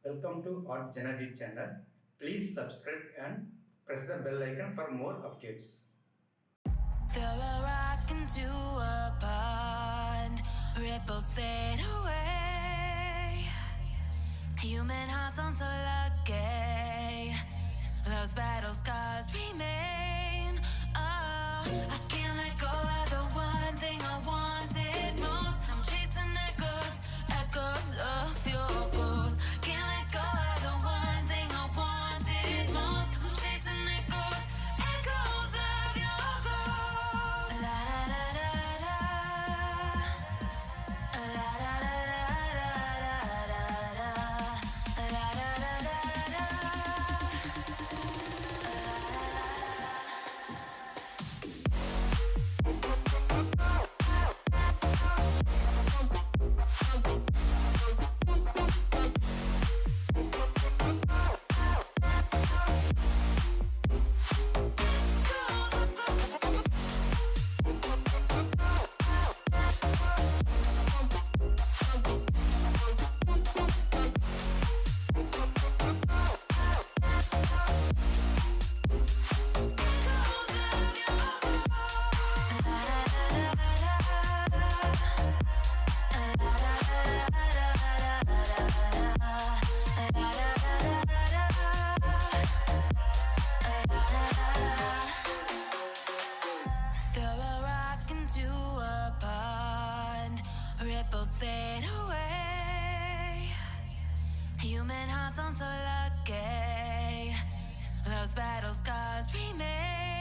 Welcome to artjanag channel. Please subscribe and press the bell icon for more updates. Throw a rock into a pond, ripples fade away. Human hearts aren't so lucky, those battle scars remain. Oh, I can't let go of the one thing I wanted most. I'm chasing echoes, echoes of your ghost. Can't let go of the one thing I wanted most. I'm chasing echoes, echoes of your ghost. La da da da da, la da da da da da, la da da da da. Throw a rock into a pond, ripples fade away. Human hearts aren't so lucky, those battle scars remain.